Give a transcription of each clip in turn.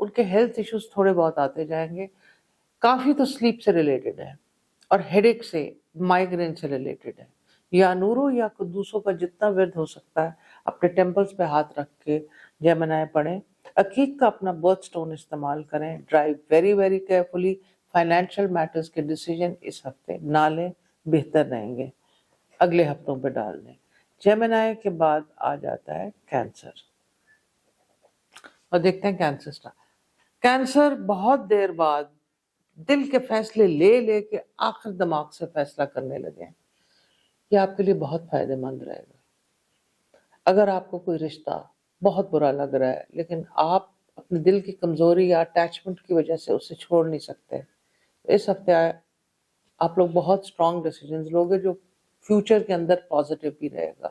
ان کے health issues تھوڑے بہت آتے جائیں گے. کافی تو سلیپ سے ریلیٹڈ ہے اور ہیڈ ایک سے, مائگرین سے ریلیٹڈ ہے. یا نورو یا قدوسوں کا جتنا ورد ہو سکتا ہے اپنے ٹیمپلز پہ ہاتھ رکھ کے جیمنائے پڑھیں. عقیق کا اپنا برتھ سٹون استعمال کریں. Drive very very carefully. Financial matters کے ڈیسیجن اس ہفتے نہ لیں, بہتر رہیں گے, اگلے ہفتوں پہ ڈال دیں. جیمنائے کے بعد آ جاتا ہے کینسر, اور دیکھتے ہیں کینسر سٹار. کینسر بہت دیر بعد دل کے فیصلے لے لے کے آخر دماغ سے فیصلہ کرنے لگے ہیں. یہ آپ کے لیے بہت فائدہ مند رہے گا. اگر آپ کو کوئی رشتہ بہت برا لگ رہا ہے لیکن آپ اپنے دل کی کمزوری یا اٹیچمنٹ کی وجہ سے اسے چھوڑ نہیں سکتے, اس ہفتے آپ لوگ بہت اسٹرانگ ڈیسیجنز لوگے جو فیوچر کے اندر پازیٹیو بھی رہے گا.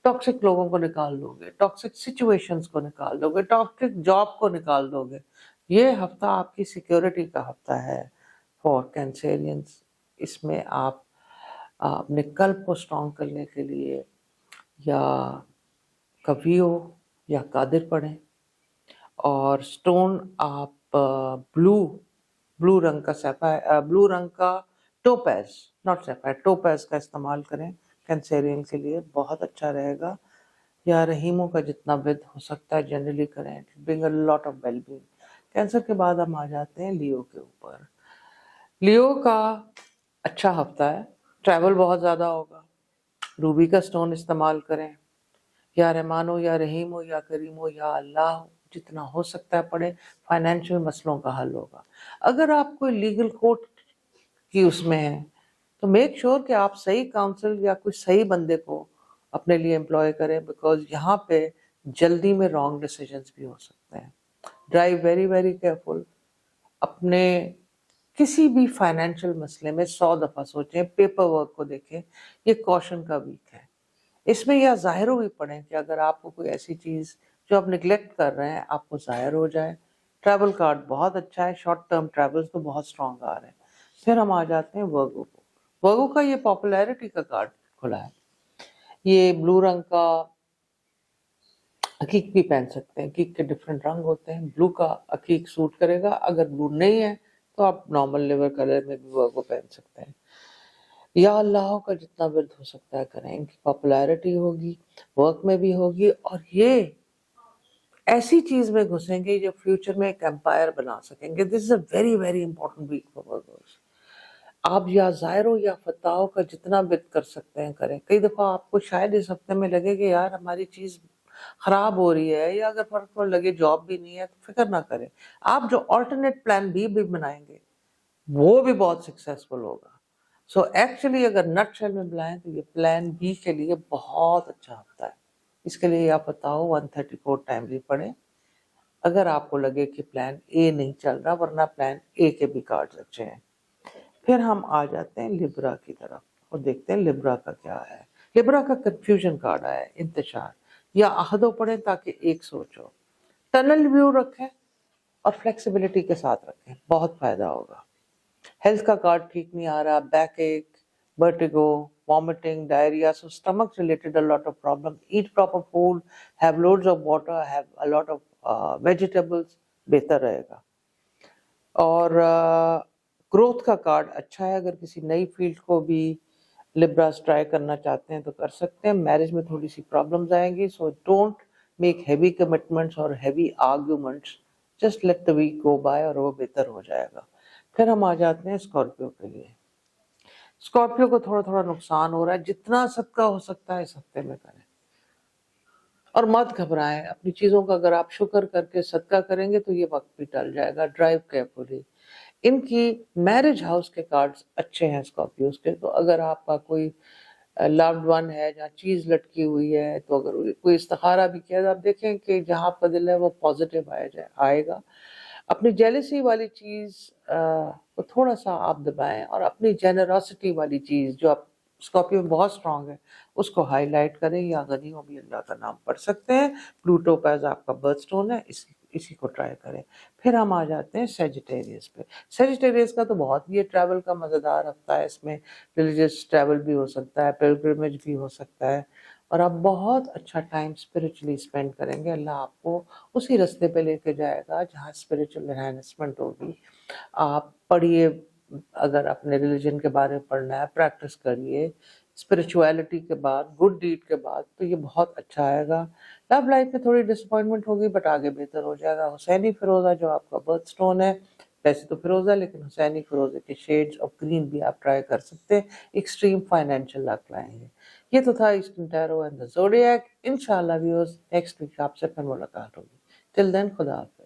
ٹاکسک لوگوں کو نکال دو گے, ٹاکسک سچویشنز کو نکال دو گے, ٹاکسک جاب کو نکال دو گے. یہ ہفتہ آپ کی سیکیورٹی کا ہفتہ ہے فار کینسیرینز. اس میں آپ اپنے قلب کو اسٹرانگ کرنے کے لیے یا کبیو یا قادر پڑھیں, اور سٹون آپ بلو رنگ کا بلو رنگ کا ٹوپیز, ناٹ سیفائر, ٹوپیز کا استعمال کریں. کینسیرین کے لیے بہت اچھا رہے گا. یا رحیموں کا جتنا ود ہو سکتا ہے جنرلی کریں. Bring a lot of well being. Cancer کے بعد ہم آ جاتے ہیں لیو کے اوپر. لیو کا اچھا ہفتہ ہے, ٹریول بہت زیادہ ہوگا. روبی کا سٹون استعمال کریں. یا رحمان ہو یا رحیم ہو یا کریم ہو یا اللہ ہو, جتنا ہو سکتا ہے پڑھیں. فائنینشیل مسئلوں کا حل ہوگا. اگر آپ کوئی لیگل کورٹ کی اس میں ہیں تو میک شور کہ آپ صحیح کاؤنسل یا کوئی صحیح بندے کو اپنے لیے امپلوائے کریں, بیکاز یہاں پہ جلدی میں رانگ ڈیسیجنز بھی ہو سکتے ہیں. Drive very very careful. اپنے کسی بھی فائنینشیل مسئلے میں 100 دفعہ سوچیں, پیپر ورک کو دیکھیں. یہ کوشن کا ویک ہے. اس میں یا ظاہر ہوئی پڑھیں کہ اگر آپ کو کوئی ایسی چیز جو آپ نگلیکٹ کر رہے ہیں آپ کو ظاہر ہو جائے. ٹریول کارڈ بہت اچھا ہے, شارٹ ٹرم ٹریولز تو بہت اسٹرانگ آ رہے ہیں. پھر ہم آ جاتے ہیں ورگو کو. ورگو کا یہ پاپولیرٹی کا کارڈ کھلا ہے. یہ بلو رنگ کا عقیق بھی پہن سکتے ہیں. عقیق کے ڈفرینٹ رنگ ہوتے ہیں. بلو کا عقیق سوٹ کرے گا. اگر بلو نہیں ہے تو آپ نارمل لیور کلر میں بھی ورگو پہن سکتے ہیں. یا اللہ کا جتنا ورد ہو سکتا ہے کریں. ان کی پاپولیرٹی ہوگی, ورک میں بھی ہوگی, اور یہ ایسی چیز میں گھسیں گے جو فیوچر میں ایک امپائر بنا سکیں گے. This is a very very important week for Virgos. آپ یا ظاہر ہو یا فتح کا جتنا ورد کر سکتے ہیں کریں. کئی دفعہ آپ کو شاید اس ہفتے میں لگے کہ یار ہماری چیز خراب ہو رہی ہے, یا اگر فرق پر لگے جاب بھی نہیں ہے تو فکر نہ کریں. آپ جو آلٹرنیٹ پلان بھی بنائیں گے وہ بھی بہت سکسیسفل ہوگا. سو ایکچولی اگر نٹ شیل میں بلائیں تو یہ پلان بی کے لیے بہت اچھا ہفتہ ہے. اس کے لیے آپ بتاؤ 134 ٹائملی پڑھیں اگر آپ کو لگے کہ پلان اے نہیں چل رہا, ورنہ پلان اے کے بھی کارڈز اچھے ہیں. پھر ہم آ جاتے ہیں لبرا کی طرف اور دیکھتے ہیں لبرا کا کیا ہے. لبرا کا کنفیوژن کارڈ آیا ہے, انتشار. یا عہدوں پڑھیں تاکہ ایک سوچو. ٹنل ویو رکھیں اور فلیکسیبلٹی کے ساتھ رکھیں, بہت فائدہ ہوگا. ہیلتھ کا کارڈ ٹھیک نہیں آ رہا, بیک ایک, vertigo, vomiting, diarrhea, so stomach related a lot of problems. Eat proper food, have loads of water, have a lot of vegetables, بہتر رہے گا. اور گروتھ کا کارڈ اچھا ہے. اگر کسی نئی فیلڈ کو بھی لبراس ٹرائی کرنا چاہتے ہیں تو کر سکتے ہیں. میرج میں تھوڑی سی پرابلمز آئیں گی, so don't make heavy commitments اور heavy arguments. Just let the week go by اور وہ بہتر ہو جائے گا. پھر ہم آ جاتے ہیں اسکارپیو کے لیے. اسکارپیو کو تھوڑا تھوڑا نقصان ہو رہا ہے, جتنا صدقہ ہو سکتا ہے اس ہفتے میں کریں اور مت گھبرائیں. اپنی چیزوں کا اگر آپ شکر کر کے صدقہ کریں گے تو یہ وقت بھی ٹل جائے گا. Drive carefully. ان کی میرج ہاؤس کے کارڈز اچھے ہیں اسکارپیوز کے, تو اگر آپ کا کوئی لوڈ ون ہے جہاں چیز لٹکی ہوئی ہے تو اگر کوئی استخارہ بھی کیا تو آپ دیکھیں کہ جہاں آپ کا دل ہے وہ پازیٹیو آئے گا. اپنی جیلسی والی چیز کو تھوڑا سا آپ دبائیں, اور اپنی جینراسٹی والی چیز جو آپ اسکارپیو میں بہت اسٹرانگ ہے اس کو ہائی لائٹ کریں. یا غنی ہو بھی اللہ کا نام پڑھ سکتے ہیں. پلوٹو پیز آپ کا برتھ سٹون ہے, اسی کو ٹرائی کریں. پھر ہم آ جاتے ہیں سیجیٹیریس پہ. سیجیٹیریس کا تو بہت یہ ٹریول کا مزیدار ہفتہ ہے. اس میں ریلیجیس ٹریول بھی ہو سکتا ہے, پلگرمیج بھی ہو سکتا ہے, اور آپ بہت اچھا ٹائم اسپرچولی اسپینڈ کریں گے. اللہ آپ کو اسی رستے پہ لے کے جائے گا جہاں اسپرچل انہینسمنٹ ہوگی. آپ پڑھیے، اگر اپنے ریلیجن کے بارے میں پڑھنا ہے پریکٹس کریے اسپرچویلٹی کے بعد، گڈ ڈیڈ کے بعد، تو یہ بہت اچھا آئے گا. لو لائف میں تھوڑی ڈس اپوائنٹمنٹ ہوگی بٹ آگے بہتر ہو جائے گا. حسینی فیروزہ جو آپ کا برتھ سٹون ہے، ویسے تو فیروزہ لیکن حسینی فیروزے کے شیڈز آف گرین بھی آپ ٹرائی کر سکتے ہیں، ایکسٹریم فائنینشیل لک لائیں گے. یہ تو تھا ایسٹرن ٹیرو اینڈ دی زوڈیاک. انشاءاللہ ویورز نیکسٹ ویک آپ سے پھر ملاقات ہوگی. ٹل دین خدا حافظ.